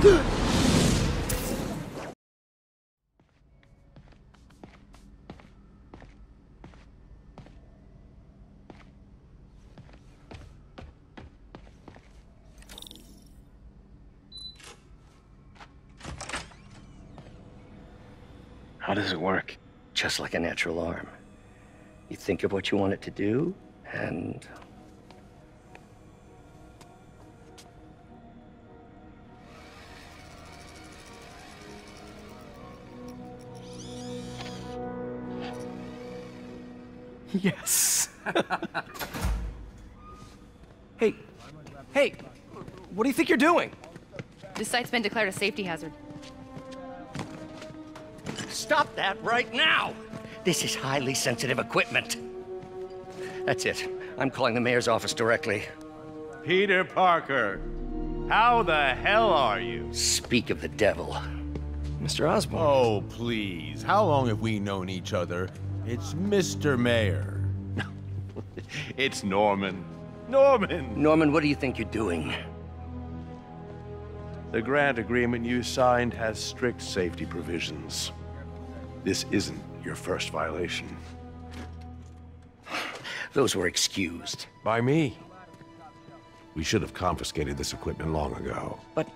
How does it work? Just like a natural arm. You think of what you want it to do, and... Yes! Hey! Hey! What do you think you're doing? This site's been declared a safety hazard. Stop that right now! This is highly sensitive equipment. That's it. I'm calling the mayor's office directly. Peter Parker, how the hell are you? Speak of the devil. Mr. Osborn. Oh, please. How long have we known each other? It's Mr. Mayor. It's Norman. Norman! Norman, what do you think you're doing? The grant agreement you signed has strict safety provisions. This isn't your first violation. Those were excused. By me. We should have confiscated this equipment long ago. But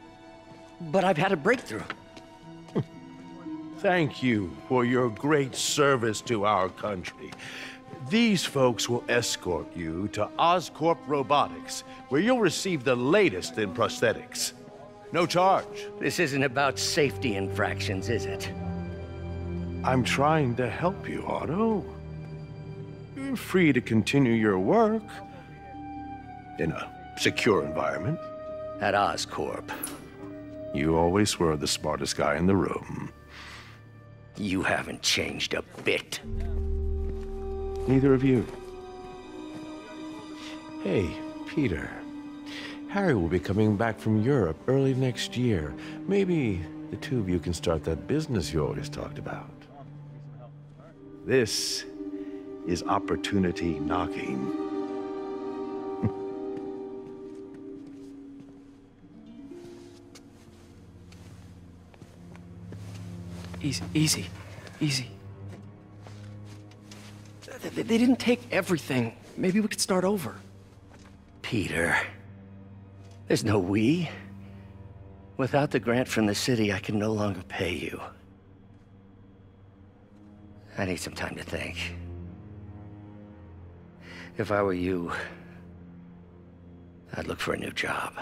I've had a breakthrough. Thank you for your great service to our country. These folks will escort you to Oscorp Robotics, where you'll receive the latest in prosthetics. No charge. This isn't about safety infractions, is it? I'm trying to help you, Otto. You're free to continue your work in a secure environment. At Oscorp. You always were the smartest guy in the room. You haven't changed a bit. Neither of you. Hey, Peter. Harry will be coming back from Europe early next year. Maybe the two of you can start that business you always talked about. This is opportunity knocking. Easy. They didn't take everything. Maybe we could start over. Peter. There's no we. Without the grant from the city, I can no longer pay you. I need some time to think. If I were you, I'd look for a new job.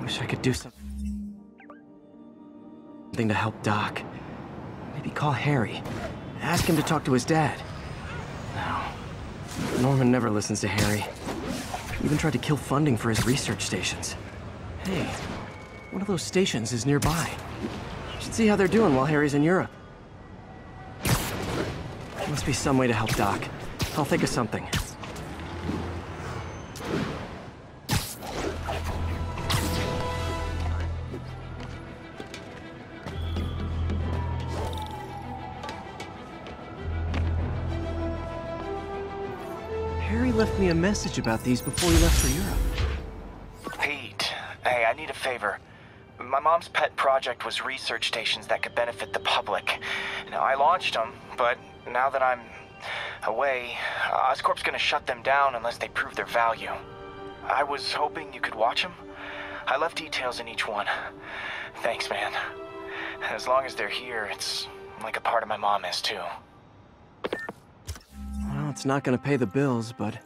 Wish I could do something to help Doc. Maybe call Harry. Ask him to talk to his dad. No. Norman never listens to Harry. He even tried to kill funding for his research stations. Hey, one of those stations is nearby. Should see how they're doing while Harry's in Europe. There must be some way to help Doc. I'll think of something. Harry left me a message about these before he left for Europe. Pete, hey, I need a favor. My mom's pet project was research stations that could benefit the public. Now, I launched them, but now that I'm away, Oscorp's gonna shut them down unless they prove their value. I was hoping you could watch them. I left details in each one. Thanks, man. As long as they're here, it's like a part of my mom is, too. Well, it's not gonna pay the bills, but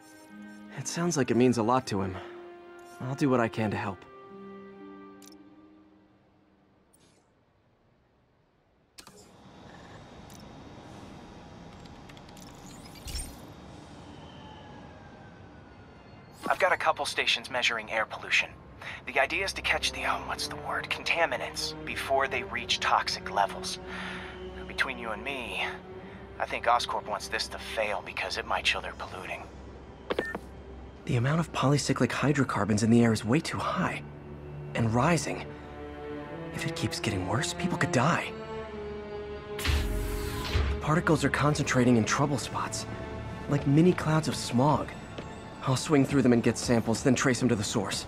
it sounds like it means a lot to him. I'll do what I can to help. I've got a couple stations measuring air pollution. The idea is to catch the, what's the word, contaminants before they reach toxic levels. Between you and me, I think Oscorp wants this to fail because it might show they're polluting. The amount of polycyclic hydrocarbons in the air is way too high. And rising. If it keeps getting worse, people could die. The particles are concentrating in trouble spots, like mini clouds of smog. I'll swing through them and get samples, then trace them to the source.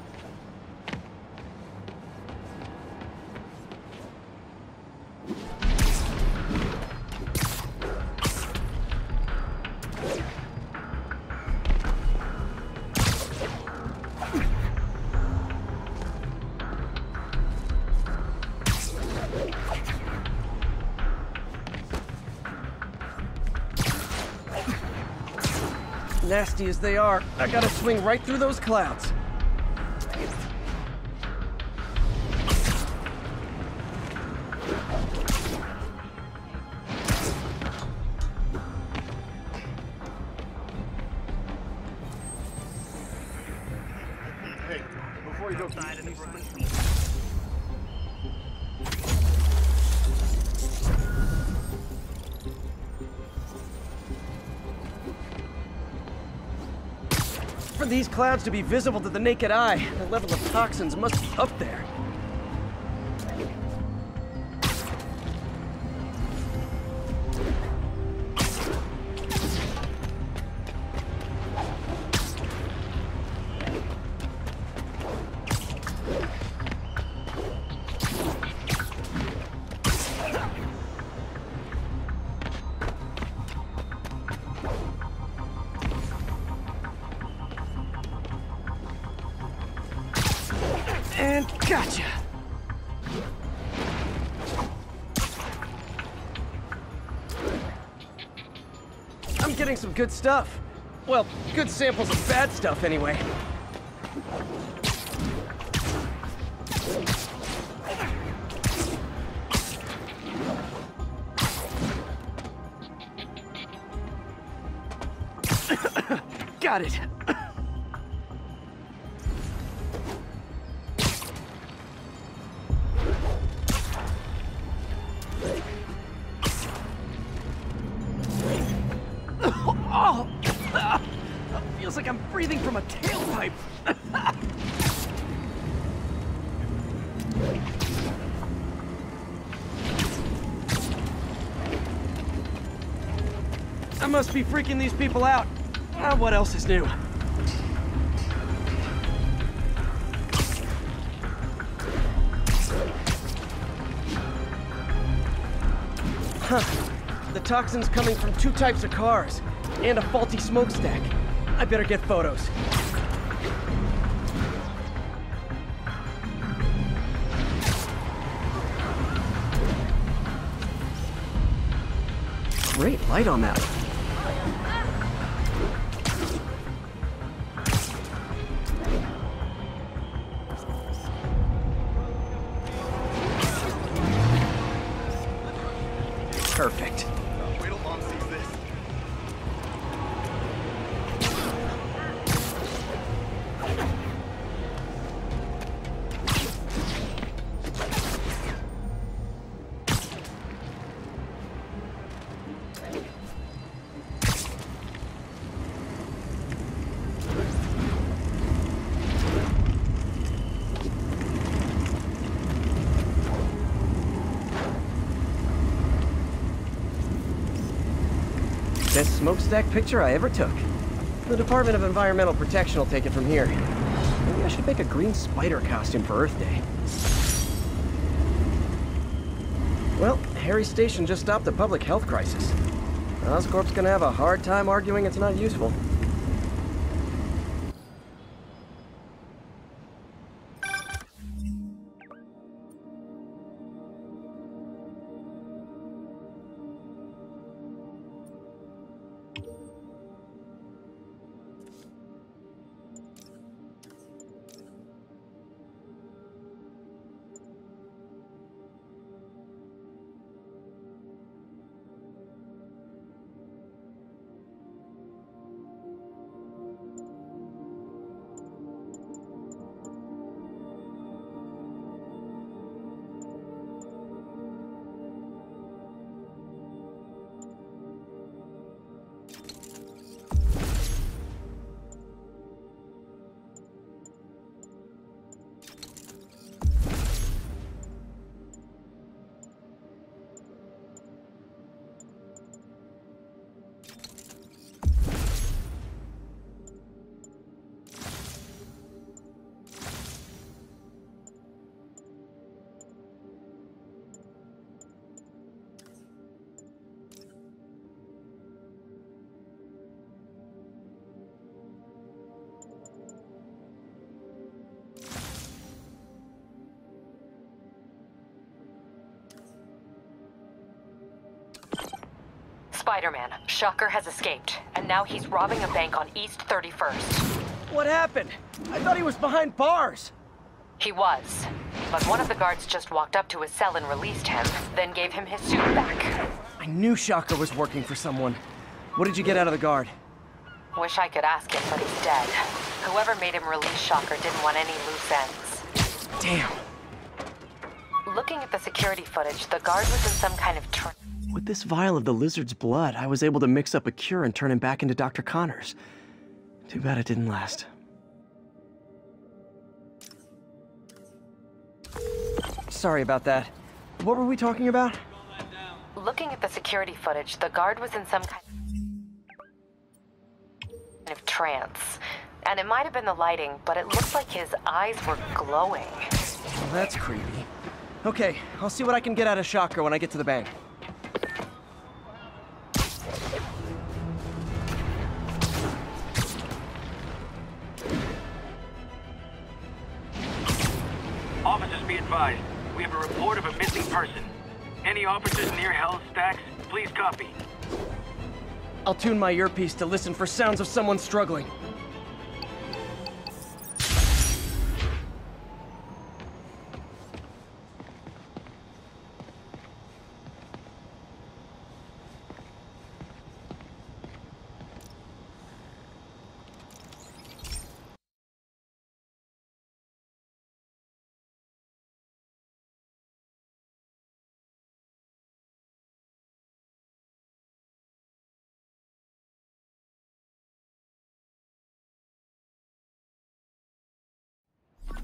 Nasty as they are, I gotta swing right through those clouds. Hey, before you go, For these clouds to be visible to the naked eye, the level of toxins must be up there. And gotcha! I'm getting some good stuff. Well, good samples of bad stuff anyway. Got it. Oh! Feels like I'm breathing from a tailpipe. I must be freaking these people out. What else is new? Huh. The toxin's coming from 2 types of cars, and a faulty smokestack. I better get photos. Great light on that. Perfect. wait till Mom sees this. Best smokestack picture I ever took. The Department of Environmental Protection will take it from here. Maybe I should make a green spider costume for Earth Day. Well, Harry Station just stopped a public health crisis. Oscorp's gonna have a hard time arguing it's not useful. Spider-Man, Shocker has escaped, and now he's robbing a bank on East 31st. What happened? I thought he was behind bars. He was, but one of the guards just walked up to his cell and released him, then gave him his suit back. I knew Shocker was working for someone. What did you get out of the guard? Wish I could ask him, but he's dead. Whoever made him release Shocker didn't want any loose ends. Damn. Looking at the security footage, the guard was in some kind of With this vial of the lizard's blood, I was able to mix up a cure and turn him back into Dr. Connors. Too bad it didn't last. Sorry about that. What were we talking about? Looking at the security footage, the guard was in some kind of trance. And it might have been the lighting, but it looked like his eyes were glowing. Well, that's creepy. Okay, I'll see what I can get out of Shocker when I get to the bank. Officers, be advised. We have a report of a missing person. Any officers near Hell's Stacks, please copy. I'll tune my earpiece to listen for sounds of someone struggling.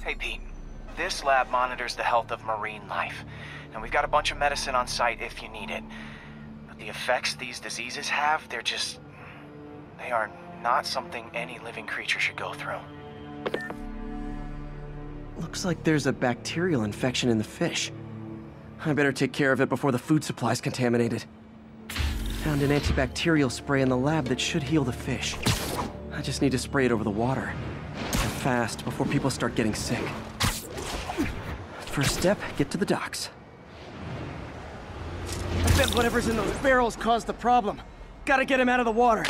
Hey, Pete. This lab monitors the health of marine life. And we've got a bunch of medicine on site if you need it. But the effects these diseases have, they are not something any living creature should go through. Looks like there's a bacterial infection in the fish. I better take care of it before the food supply's contaminated. Found an antibacterial spray in the lab that should heal the fish. I just need to spray it over the water. And fast, before people start getting sick. First step, get to the docks. I bet whatever's in those barrels caused the problem. Gotta get him out of the water.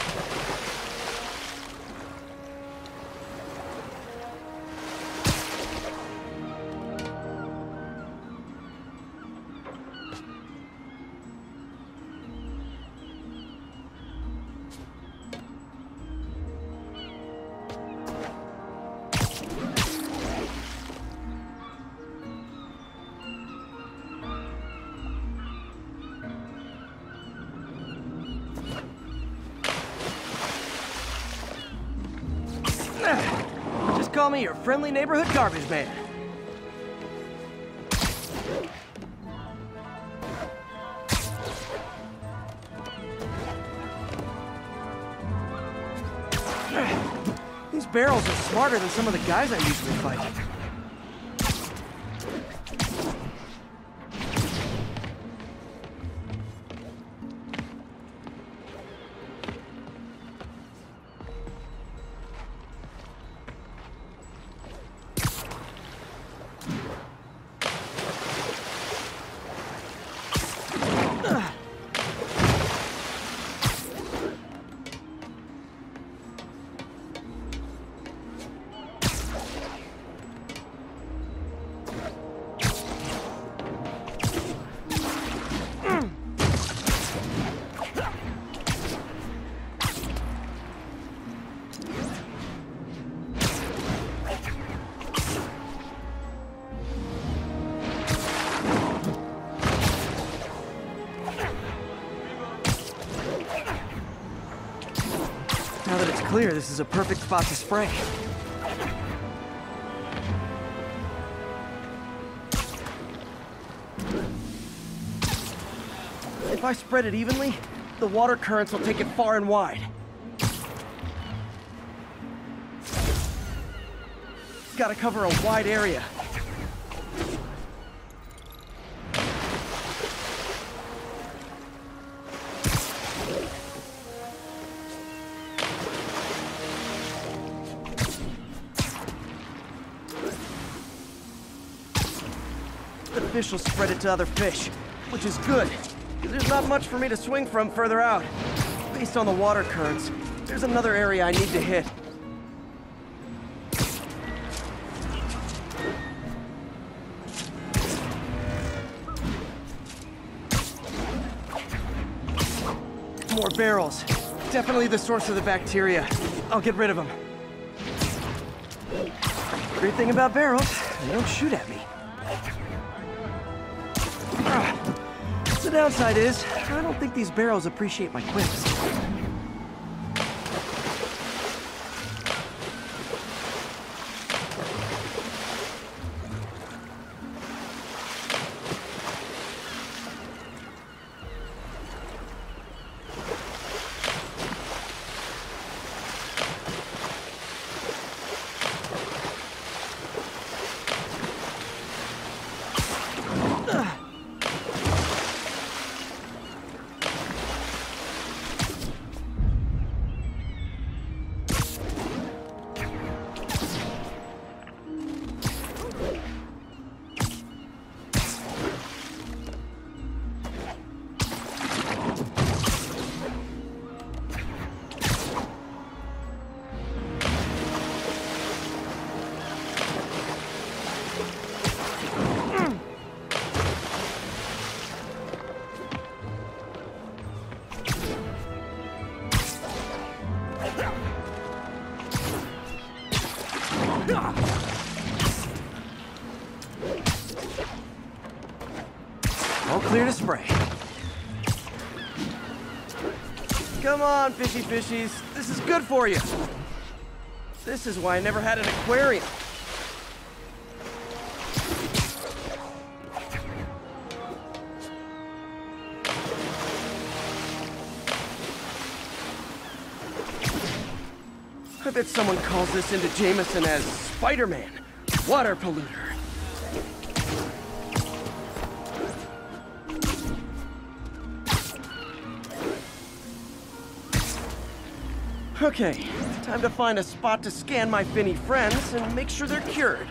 Just call me your friendly neighborhood garbage man. These barrels are smarter than some of the guys I usually fight. Now that it's clear, this is a perfect spot to spray. If I spread it evenly, the water currents will take it far and wide. Gotta cover a wide area. The fish will spread it to other fish, which is good. there's not much for me to swing from further out. Based on the water currents, there's another area I need to hit. More barrels. Definitely the source of the bacteria. I'll get rid of them. Great thing about barrels, they don't shoot at me. The downside is, I don't think these barrels appreciate my quips. All clear to spray. Come on, fishy fishies. This is good for you. This is why I never had an aquarium. I bet someone calls this into Jameson as Spider-Man, water polluter. Okay, time to find a spot to scan my finny friends and make sure they're cured.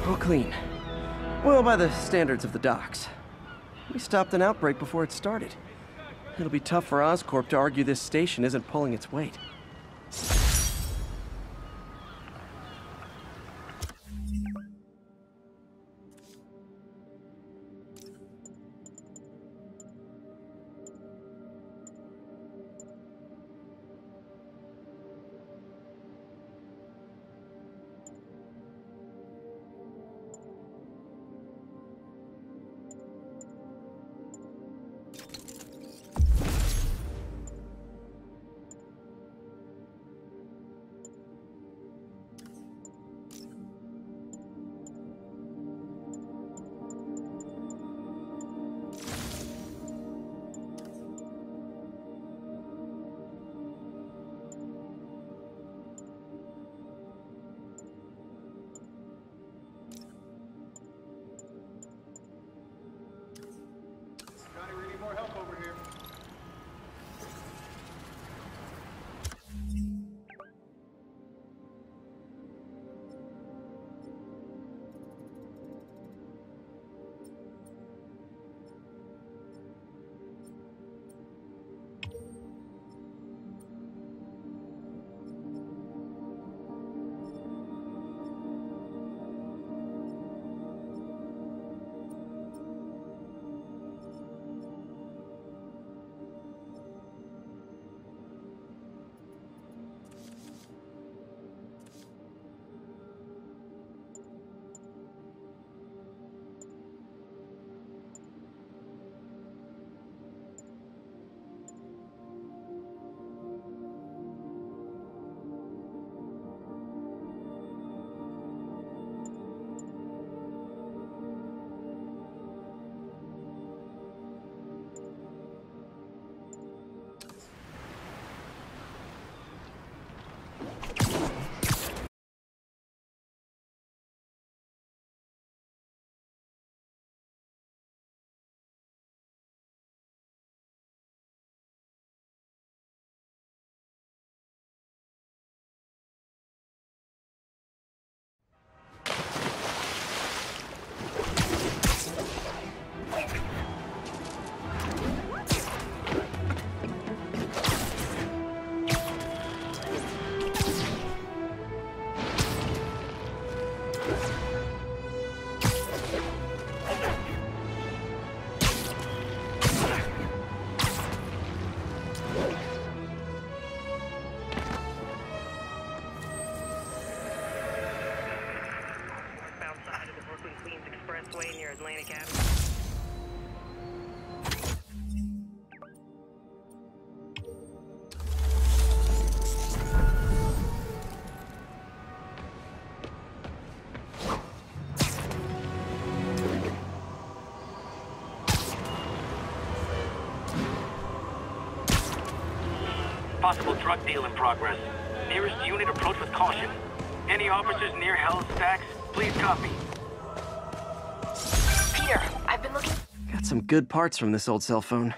All clean. Well, by the standards of the docks. We stopped an outbreak before it started. It'll be tough for Oscorp to argue this station isn't pulling its weight. Possible drug deal in progress. Nearest unit approach with caution. Any officers near Hell's Stacks, please copy. Peter, I've been looking... Got some good parts from this old cell phone.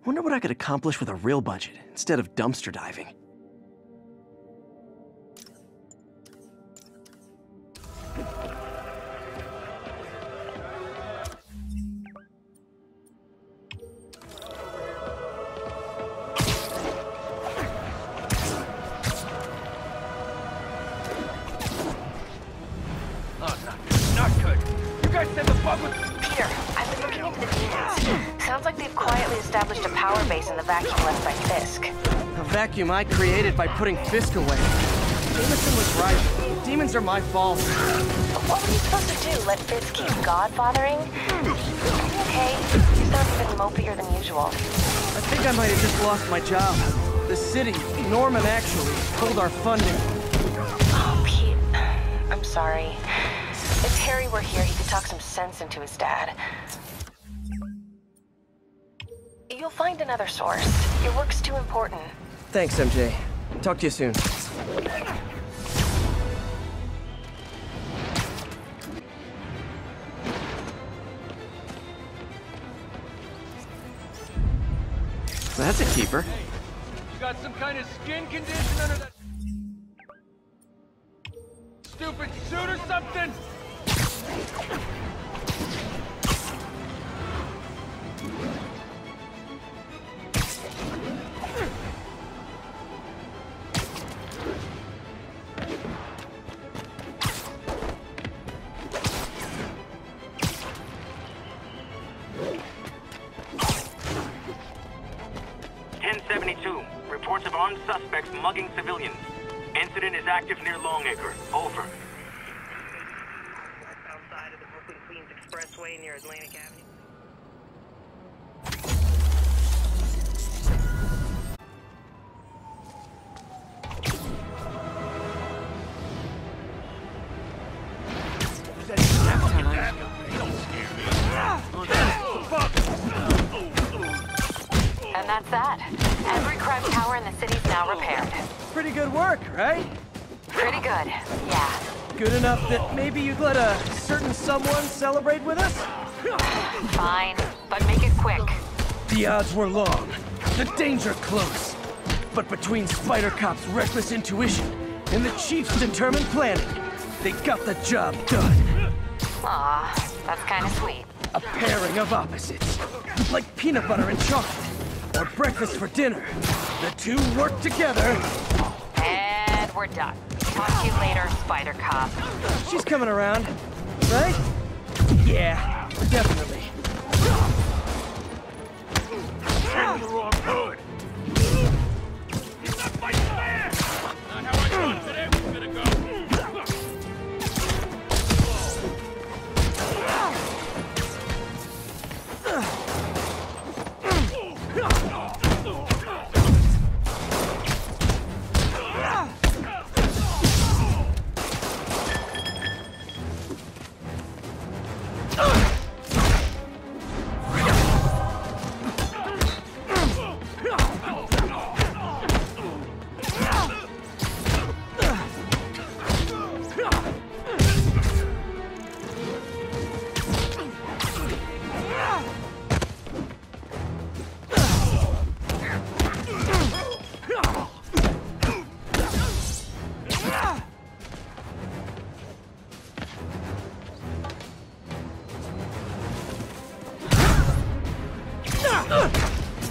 Wonder what I could accomplish with a real budget, instead of dumpster diving. Peter, I've been looking into the demons. Sounds like they've quietly established a power base in the vacuum left by Fisk. A vacuum I created by putting Fisk away. Jameson was right. Demons are my fault. What were you supposed to do? Let Fisk keep godfathering? Okay, you sound even mopier than usual. I think I might have just lost my job. The city, Norman actually, pulled our funding. Oh, Pete, I'm sorry. If Harry were here, he could talk some sense into his dad. You'll find another source. Your work's too important. Thanks, MJ. Talk to you soon. That's a keeper. You got some kind of skin condition under that stupid suit or something? Reports of armed suspects mugging civilians. Incident is active near Longacre. Over. Outside of the Brooklyn-Queens Expressway near Atlantic Avenue. And that's that. Every crime tower in the city's now repaired. Pretty good work, right? Pretty good, yeah. Good enough that maybe you'd let a certain someone celebrate with us? Fine, but make it quick. The odds were long, the danger close. But between Spider Cop's reckless intuition and the Chief's determined planning, they got the job done. Aw, that's kind of sweet. A pairing of opposites, like peanut butter and chocolate, or breakfast for dinner. The two work together. And we're done. Talk to you later, Spider Cop. She's coming around, right? Yeah, definitely. You're in the wrong hood. He's not fighting fair! Not how I thought today was gonna go.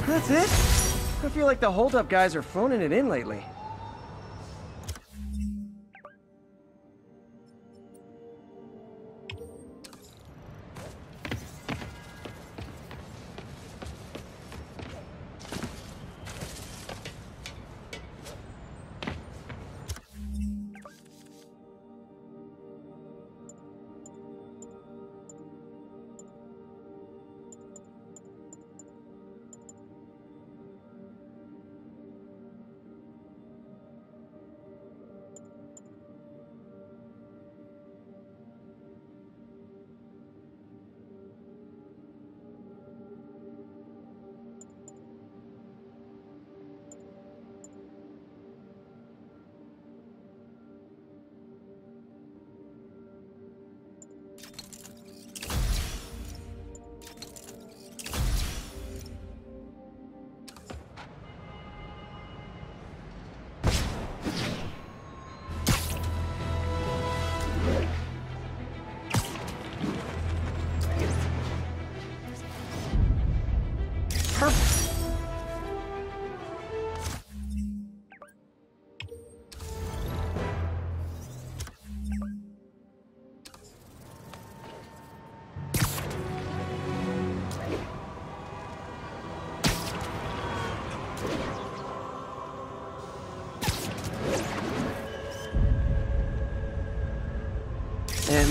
That's it? I feel like the hold-up guys are phoning it in lately.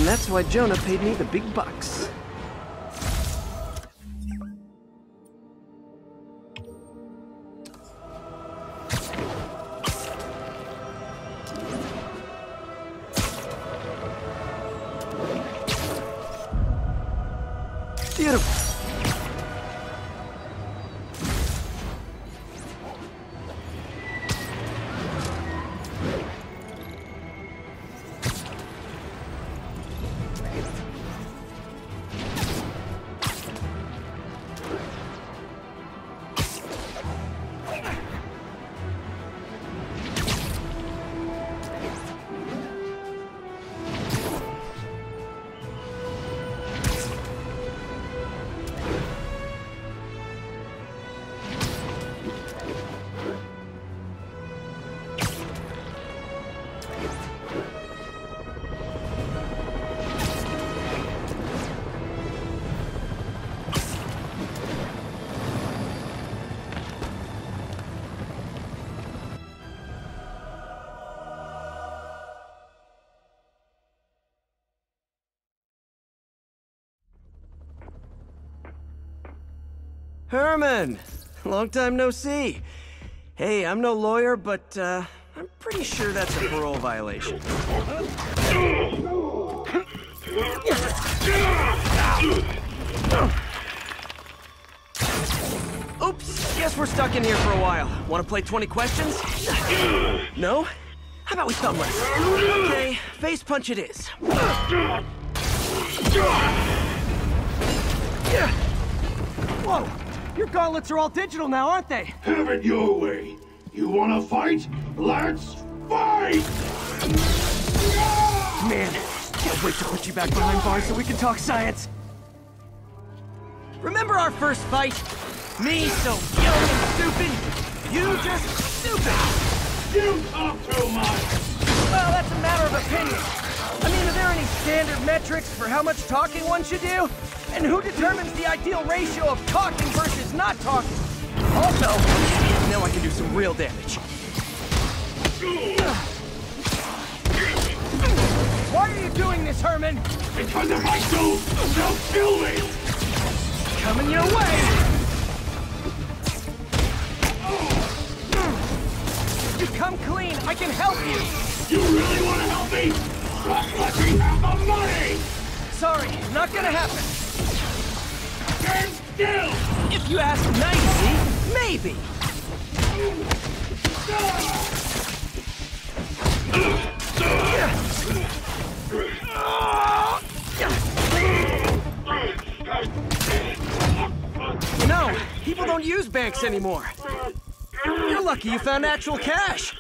And that's why Jonah paid me the big bucks. Beautiful. Herman! Long time no see. Hey, I'm no lawyer, but, I'm pretty sure that's a parole violation. Oops, guess we're stuck in here for a while. Wanna play 20 questions? No? How about we thumb wrestle? Okay, face punch it is. Whoa! Your gauntlets are all digital now, aren't they? Have it your way. You wanna fight? Let's fight! Man, can't wait to put you back behind bars so we can talk science. Remember our first fight? Me so young and stupid, you just stupid. You talk too much! Well, that's a matter of opinion. I mean, are there any standard metrics for how much talking one should do? And who determines the ideal ratio of talking versus not talking? Also, now I can do some real damage. Why are you doing this, Herman? Because if I don't, they'll kill me! Coming your way! You come clean, I can help you! You really want to help me? Just let me have the money! Sorry, not gonna happen. Stand still! If you ask nicely, maybe. No, people don't use banks anymore. You're lucky you found actual cash.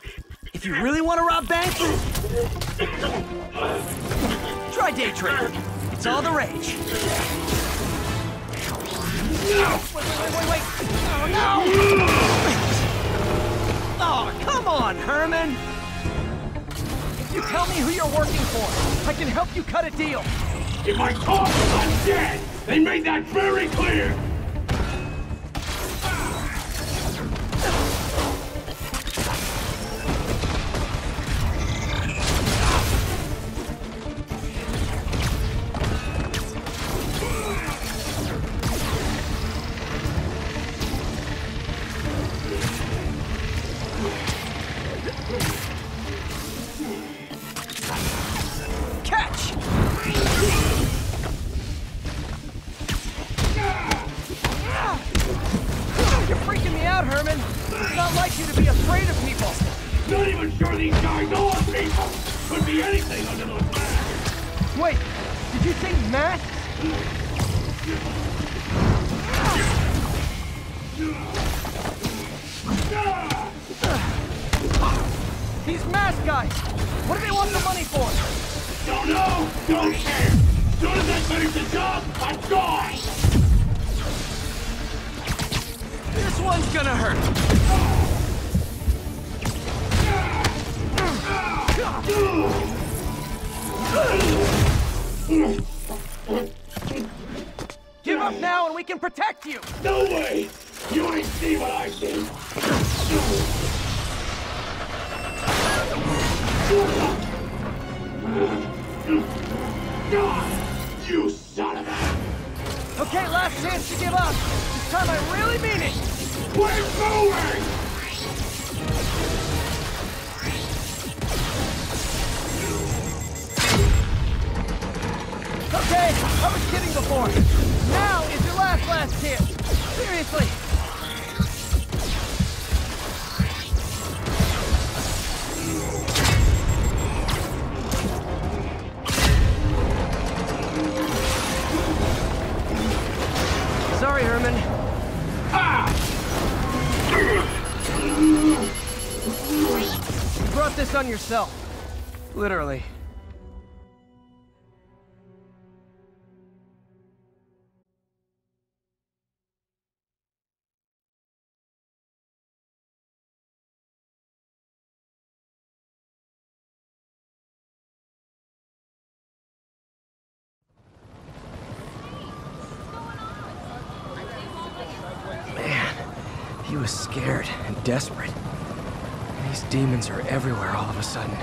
If you really want to rob banks, try day trading. It's all the rage. Wait. Oh, no! Oh, come on, Herman! If you tell me who you're working for, I can help you cut a deal. If I talk, I'm dead! They made that very clear! Catch! You're freaking me out, Herman. It's not like you to be afraid of people. Not even sure these guys are people! Could be anything under those masks! Wait, did you say math? These masked guys! What do they want the money for? Don't know! Don't care! Soon as I finish the job, I'm gone! This one's gonna hurt. Give up now and we can protect you! No way! You ain't see what I see! chance to give up. This time I really mean it. We're moving! Okay, I was kidding before. Now is your last chance. Seriously. Sorry, Herman. You brought this on yourself. Literally. He was scared and desperate. These demons are everywhere all of a sudden.